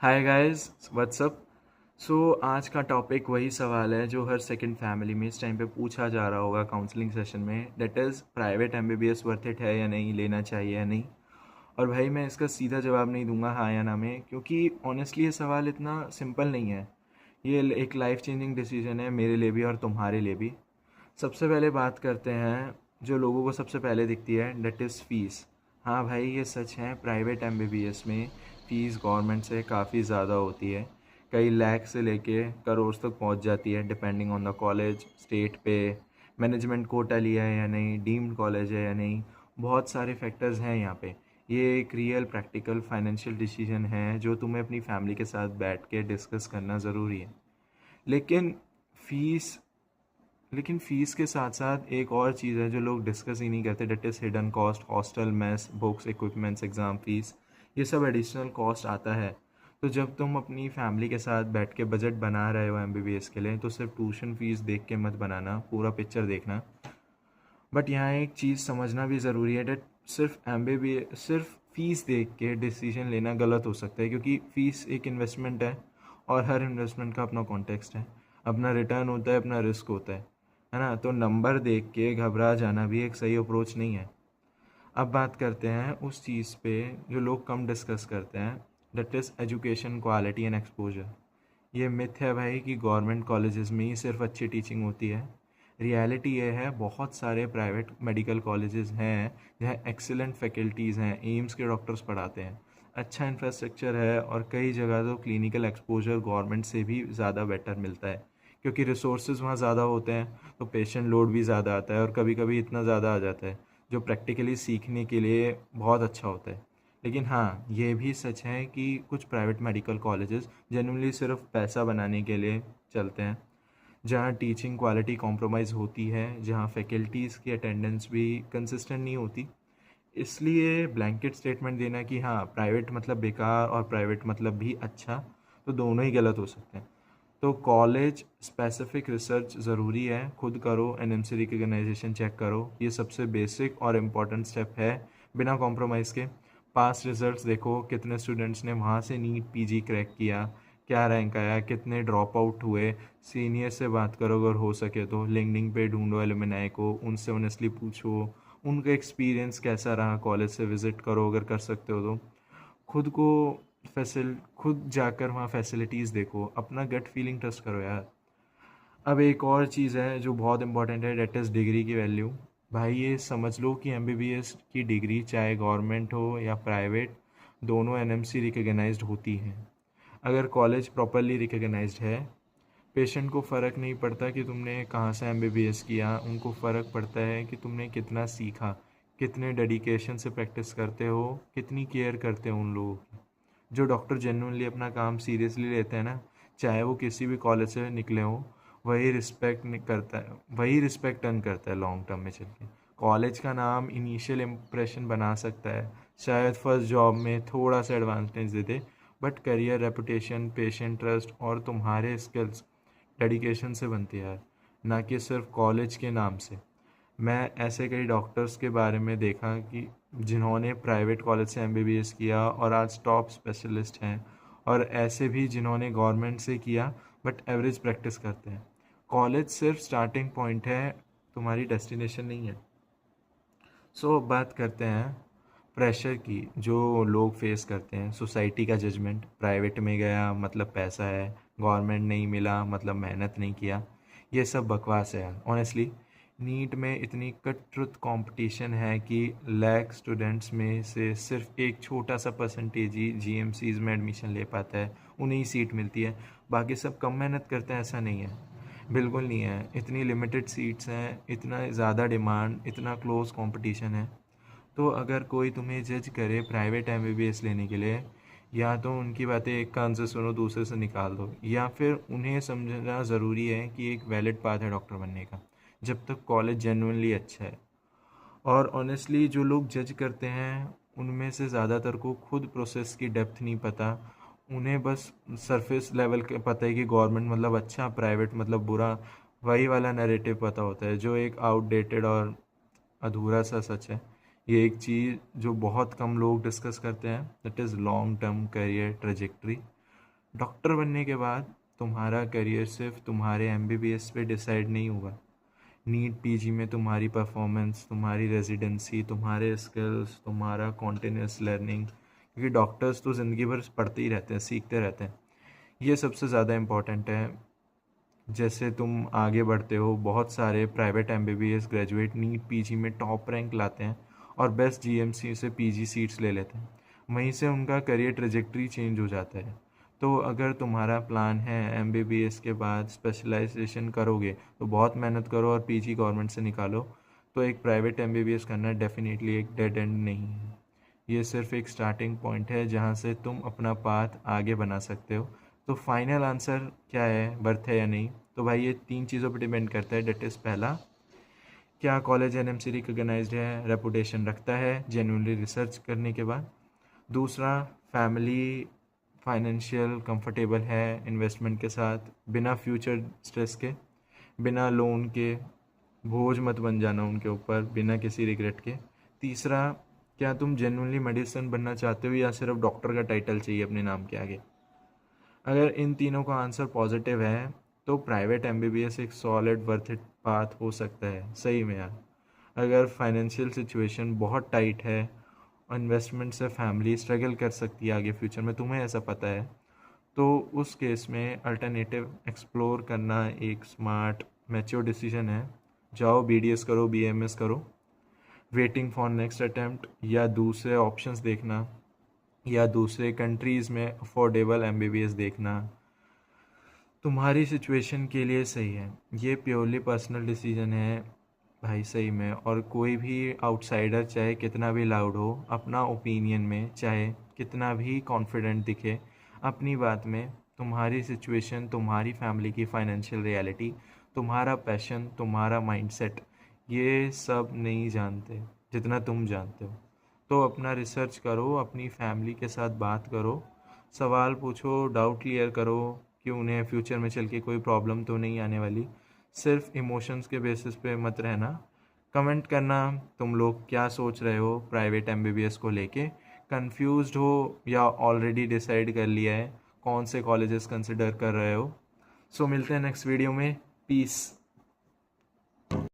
Hi guys, what's up. आज का topic वही सवाल है जो हर सेकंड फैमिली में इस टाइम पे पूछा जा रहा होगा काउंसलिंग सेशन में, that is private MBBS worth it है या नहीं, लेना चाहिए या नहीं। और भाई मैं इसका सीधा जवाब नहीं दूंगा हाँ या ना में, क्योंकि ऑनेस्टली ये सवाल इतना सिंपल नहीं है। ये एक लाइफ चेंजिंग डिसीजन है मेरे लिए भी और तुम्हारे लिए भी। सबसे पहले बात करते हैं जो लोगों को सबसे पहले दिखती है, डेट इज़ फ़ीस। हाँ भाई, ये सच है, प्राइवेट एमबीबीएस में फ़ीस गवर्नमेंट से काफ़ी ज़्यादा होती है। कई लाख से लेके करोड़ तक पहुंच जाती है, depending on the college, state पे मैनेजमेंट कोटा लिया है या नहीं, डीम्ड कॉलेज है या नहीं। बहुत सारे फैक्टर्स हैं यहाँ पे। ये एक रियल प्रैक्टिकल फाइनेंशियल डिसीजन है जो तुम्हें अपनी फैमिली के साथ बैठ के डिस्कस करना ज़रूरी है। लेकिन फ़ीस लेकिन फ़ीस के साथ साथ एक और चीज़ है जो लोग डिस्कस ही नहीं करते, that is hidden cost, hostel, mess, books, equipments, exam fees. ये सब एडिशनल कॉस्ट आता है। तो जब तुम अपनी फैमिली के साथ बैठ के बजट बना रहे हो एमबीबीएस के लिए, तो सिर्फ ट्यूशन फ़ीस देख के मत बनाना, पूरा पिक्चर देखना। बट यहाँ एक चीज़ समझना भी ज़रूरी है, डेट सिर्फ फ़ीस देख के डिसीजन लेना गलत हो सकता है, क्योंकि फ़ीस एक इन्वेस्टमेंट है और हर इन्वेस्टमेंट का अपना कॉन्टेक्स्ट है, अपना रिटर्न होता है, अपना रिस्क होता है ना। तो नंबर देख के घबरा जाना भी एक सही अप्रोच नहीं है। अब बात करते हैं उस चीज़ पे जो लोग कम डिस्कस करते हैं, that is education quality and exposure. ये मिथ है भाई कि गवर्नमेंट कॉलेजेस में ही सिर्फ अच्छी टीचिंग होती है। रियलिटी ये है, बहुत सारे प्राइवेट मेडिकल कॉलेजेस हैं जहाँ एक्सीलेंट फैकल्टीज़ हैं, एम्स के डॉक्टर्स पढ़ाते हैं, अच्छा इंफ्रास्ट्रक्चर है, और कई जगह तो क्लिनिकल एक्सपोजर गवर्नमेंट से भी ज़्यादा बेटर मिलता है, क्योंकि रिसोर्सेज वहाँ ज़्यादा होते हैं, तो पेशेंट लोड भी ज़्यादा आता है, और कभी कभी इतना ज़्यादा आ जाता है जो प्रैक्टिकली सीखने के लिए बहुत अच्छा होता है। लेकिन हाँ, ये भी सच है कि कुछ प्राइवेट मेडिकल कॉलेजेस जेन्युइनली सिर्फ पैसा बनाने के लिए चलते हैं, जहाँ टीचिंग क्वालिटी कॉम्प्रोमाइज़ होती है, जहाँ फैकल्टीज़ की अटेंडेंस भी कंसिस्टेंट नहीं होती। इसलिए ब्लैंकेट स्टेटमेंट देना कि हाँ प्राइवेट मतलब बेकार और प्राइवेट मतलब भी अच्छा, तो दोनों ही गलत हो सकते हैं। तो कॉलेज स्पेसिफिक रिसर्च ज़रूरी है, खुद करो, एनएमसी रिकग्नाइजेशन चेक करो, ये सबसे बेसिक और इम्पॉर्टेंट स्टेप है, बिना कॉम्प्रोमाइज़ के। पास रिजल्ट्स देखो, कितने स्टूडेंट्स ने वहाँ से नीट पीजी क्रैक किया, क्या रैंक आया, कितने ड्रॉप आउट हुए। सीनियर से बात करो अगर हो सके तो, लिंक्डइन पे ढूंढो एलुमनाई को, उनसे ऑनेस्टली पूछो उनका एक्सपीरियंस कैसा रहा, कॉलेज से विज़िट करो अगर कर सकते हो तो। खुद को खुद जाकर वहाँ फैसिलिटीज़ देखो, अपना गट फीलिंग ट्रस्ट करो यार। अब एक और चीज़ है जो बहुत इंपॉर्टेंट है, डेट इज़ डिग्री की वैल्यू। भाई ये समझ लो कि एमबीबीएस की डिग्री चाहे गवर्नमेंट हो या प्राइवेट, दोनों एनएमसी रिकग्नाइज्ड होती हैं। अगर कॉलेज प्रॉपरली रिकग्नाइज्ड है, पेशेंट को फ़र्क नहीं पड़ता कि तुमने कहाँ से एमबीबीएस किया, उनको फ़र्क पड़ता है कि तुमने कितना सीखा, कितने डेडिकेशन से प्रैक्टिस करते हो, कितनी केयर करते हो उन लोगों की। जो डॉक्टर जेन्युइनली अपना काम सीरियसली लेते हैं ना, चाहे वो किसी भी कॉलेज से निकले हो, वही रिस्पेक्ट अर्न करता है लॉन्ग टर्म में चल के। कॉलेज का नाम इनिशियल इम्प्रेशन बना सकता है, शायद फर्स्ट जॉब में थोड़ा सा advantage they they, but career, reputation, patient trust और तुम्हारे स्किल्स डेडिकेशन से बनती है यार, ना कि सिर्फ कॉलेज के नाम से। मैं ऐसे कई डॉक्टर्स के बारे में देखा कि जिन्होंने प्राइवेट कॉलेज से एमबीबीएस किया और आज टॉप स्पेशलिस्ट हैं, और ऐसे भी जिन्होंने गवर्नमेंट से किया बट एवरेज प्रैक्टिस करते हैं। कॉलेज सिर्फ स्टार्टिंग पॉइंट है, तुम्हारी डेस्टिनेशन नहीं है। अब बात करते हैं प्रेशर की जो लोग फेस करते हैं। सोसाइटी का जजमेंट, प्राइवेट में गया मतलब पैसा है, गवर्नमेंट नहीं मिला मतलब मेहनत नहीं किया। ये सब बकवास है यार ऑनेस्टली। नीट में इतनी कटरुत कंपटीशन है कि लाख स्टूडेंट्स में से सिर्फ एक छोटा सा परसेंटेज ही जीएमसीज में एडमिशन ले पाता है, उन्हें ही सीट मिलती है। बाकी सब कम मेहनत करते हैं, ऐसा नहीं है, बिल्कुल नहीं है। इतनी लिमिटेड सीट्स हैं, इतना ज़्यादा डिमांड, इतना क्लोज कंपटीशन है। तो अगर कोई तुम्हें जज करे प्राइवेट एमबीबीएस लेने के लिए, या तो उनकी बातें एक कान से सुनो, दूसरे से निकाल दो, या फिर उन्हें समझना ज़रूरी है कि एक वैलिड पाथ है डॉक्टर बनने का, जब तक कॉलेज जेन्युइनली अच्छा है। और ऑनेस्टली जो लोग जज करते हैं उनमें से ज़्यादातर को खुद प्रोसेस की डेप्थ नहीं पता। उन्हें बस सरफेस लेवल के पता है कि गवर्नमेंट मतलब अच्छा, प्राइवेट मतलब बुरा। वही वाला नैरेटिव पता होता है जो एक आउटडेटेड और अधूरा सा सच है। ये एक चीज़ जो बहुत कम लोग डिस्कस करते हैं, that is long term career trajectory. Doctor बनने के बाद तुम्हारा करियर सिर्फ तुम्हारे एमबीबीएस पे डिसाइड नहीं होगा। नीट पीजी में तुम्हारी परफॉर्मेंस, तुम्हारी रेजिडेंसी, तुम्हारे स्किल्स, तुम्हारा कॉन्टिन्यूस लर्निंग, क्योंकि डॉक्टर्स तो ज़िंदगी भर पढ़ते ही रहते हैं, सीखते रहते हैं, ये सबसे ज़्यादा इम्पॉर्टेंट है। जैसे तुम आगे बढ़ते हो, बहुत सारे private MBBS graduate NEET PG में टॉप रैंक लाते हैं और बेस्ट जीएमसी से पीजी सीट्स ले लेते हैं। वहीं से उनका करियर ट्रेजेक्ट्री चेंज हो जाता है। तो अगर तुम्हारा प्लान है एमबीबीएस के बाद स्पेशलाइजेशन करोगे तो बहुत मेहनत करो और पीजी गवर्नमेंट से निकालो। तो एक प्राइवेट एमबीबीएस करना डेफिनेटली एक डेड एंड नहीं है, ये सिर्फ एक स्टार्टिंग पॉइंट है जहाँ से तुम अपना पाथ आगे बना सकते हो। तो फाइनल आंसर क्या है, वर्थ है या नहीं, तो भाई ये 3 चीज़ों पर डिपेंड करता है। डेट इज़ पहला, क्या कॉलेज एनएमसी रिकॉग्नाइज्ड है, रेपुटेशन रखता है जेन्युइनली रिसर्च करने के बाद। दूसरा, फैमिली फाइनेंशियल कंफर्टेबल है इन्वेस्टमेंट के साथ, बिना फ्यूचर स्ट्रेस के, बिना लोन के, बोझ मत बन जाना उनके ऊपर बिना किसी रिग्रेट के। तीसरा, क्या तुम जेन्युइनली मेडिसिन बनना चाहते हो या सिर्फ डॉक्टर का टाइटल चाहिए अपने नाम के आगे। अगर इन तीनों का आंसर पॉजिटिव है तो प्राइवेट एमबीबीएस एक सॉलिड वर्थ इट पाथ हो सकता है सही में यार। अगर फाइनेंशियल सिचुएशन बहुत टाइट है, इन्वेस्टमेंट से फैमिली स्ट्रगल कर सकती है आगे फ्यूचर में, तुम्हें ऐसा पता है, तो उस केस में अल्टरनेटिव एक्सप्लोर करना एक स्मार्ट मैच्योर डिसीजन है। जाओ बीडीएस करो, बीएमएस करो, वेटिंग फॉर नेक्स्ट अटैम्प्ट, या दूसरे ऑप्शंस देखना, या दूसरे कंट्रीज़ में अफोर्डेबल एमबीबीएस देखना तुम्हारी सिचुएशन के लिए सही है। ये प्योरली पर्सनल डिसीजन है भाई सही में। और कोई भी आउटसाइडर चाहे कितना भी लाउड हो अपना ओपिनियन में, चाहे कितना भी कॉन्फिडेंट दिखे अपनी बात में, तुम्हारी सिचुएशन, तुम्हारी फैमिली की फाइनेंशियल रियलिटी, तुम्हारा पैशन, तुम्हारा माइंडसेट, ये सब नहीं जानते जितना तुम जानते हो। तो अपना रिसर्च करो, अपनी फैमिली के साथ बात करो, सवाल पूछो, डाउट क्लियर करो कि उन्हें फ्यूचर में चल के कोई प्रॉब्लम तो नहीं आने वाली। सिर्फ इमोशंस के बेसिस पे मत रहना। कमेंट करना तुम लोग क्या सोच रहे हो प्राइवेट एमबीबीएस को लेके, कंफ्यूज्ड हो या ऑलरेडी डिसाइड कर लिया है, कौन से कॉलेजेस कंसिडर कर रहे हो। सो मिलते हैं नेक्स्ट वीडियो में। पीस।